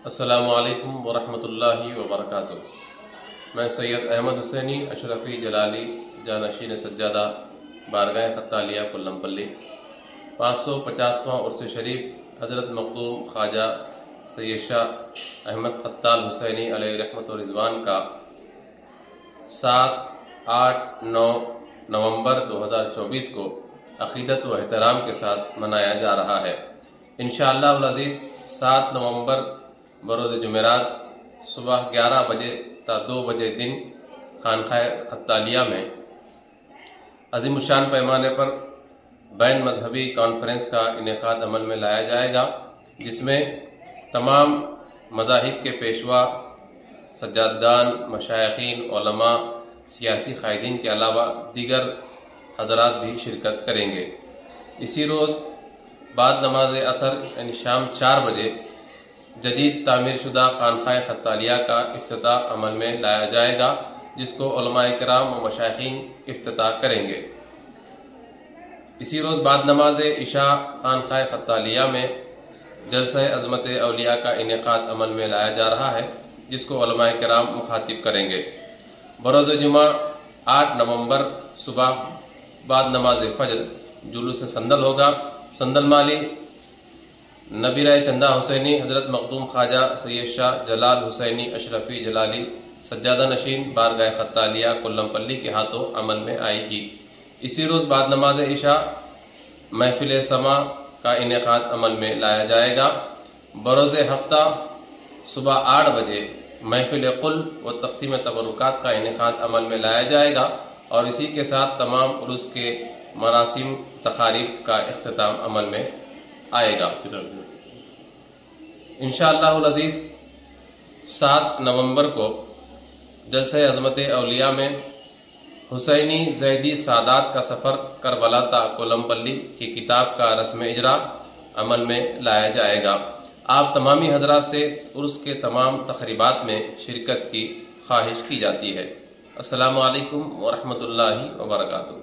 अस्सलामु अलैकुम वरहमतुल्लाहि वबरकातुहू। मैं सैयद अहमद हुसैनी अशरफी जलाली जानशीन सज्जादा बारगाह खत्तालिया कोल्लमपल्ली 550वां उर्स शरीफ हज़रत मखदूम ख्वाजा सैयद शाह अहमद खत्ताल हुसैनी अलैहि रहमत व रिज़वान का 7, 8, 9 नवंबर 2024 को अक़ीदत व एहतराम के साथ मनाया जा रहा है। इंशाअल्लाह अज़ीज़ 7 नवंबर बरोज़ जुमेरात सुबह 11 बजे ता 2 बजे दिन खानकाह खत्तालिया में अज़ीमुशान पैमाने पर बैन मजहबी कॉन्फ्रेंस का इनेकाद अमल में लाया जाएगा, जिसमें तमाम मज़ाहिब के पेशवा, सज्जादगान, मशाइखीन, उलमा, सियासी कायदीन के अलावा दीगर हज़रात भी शिरकत करेंगे। इसी रोज़ बाद नमाज असर यानी शाम 4 बजे जदीद तामीर शुदा खानकाह खत्तालिया का इफ्तिताह अमल में लाया जाएगा, जिसको उलमाए किराम व मशाइखीन इफ्तिताह करेंगे। इसी रोज़ बाद नमाज इशा खानकाह खत्तालिया में जलसा अज़मत औलिया का इनेकाद अमल में लाया जा रहा है, जिसको उलमाए किराम मुखातिब करेंगे। बरोज़ जुमा 8 नवंबर सुबह बाद नमाज फजर जुलूस संदल होगा। संदल माली नबीराय चंदा हुसैनी हज़रत मखदूम ख्वाजा सैयद शाह जलाल हुसैनी अशरफी जलाली सज्जादा नशीन बारगाह खत्तालिया कोल्लमपल्ली के हाथों अमल में आएगी। इसी रोज़ बाद नमाज इशा महफिल समा का इनेकाद अमल में लाया जाएगा। बरोज़ हफ्ता सुबह 8 बजे महफिल कुल व तक़सीम तबरुकात का इनेकाद अमल में लाया जाएगा और इसी के साथ तमाम उर्स के मरासिम तकारीब का इख्तिताम अमल में आएगा। इंशाअल्लाह अज़ीज़ 7 नवंबर को जलसा अज़मत औलिया में हुसैनी ज़ैदी सादात का सफ़र करबला ता कोल्लमपल्ली की किताब का रस्म इजरा अमल में लाया जाएगा। आप तमामी हज़रात से उर्स के तमाम तक़रीबात में शिरकत की ख्वाहिश की जाती है। अस्सलामु अलैकुम वरहमतुल्लाहि वबरकातुहू।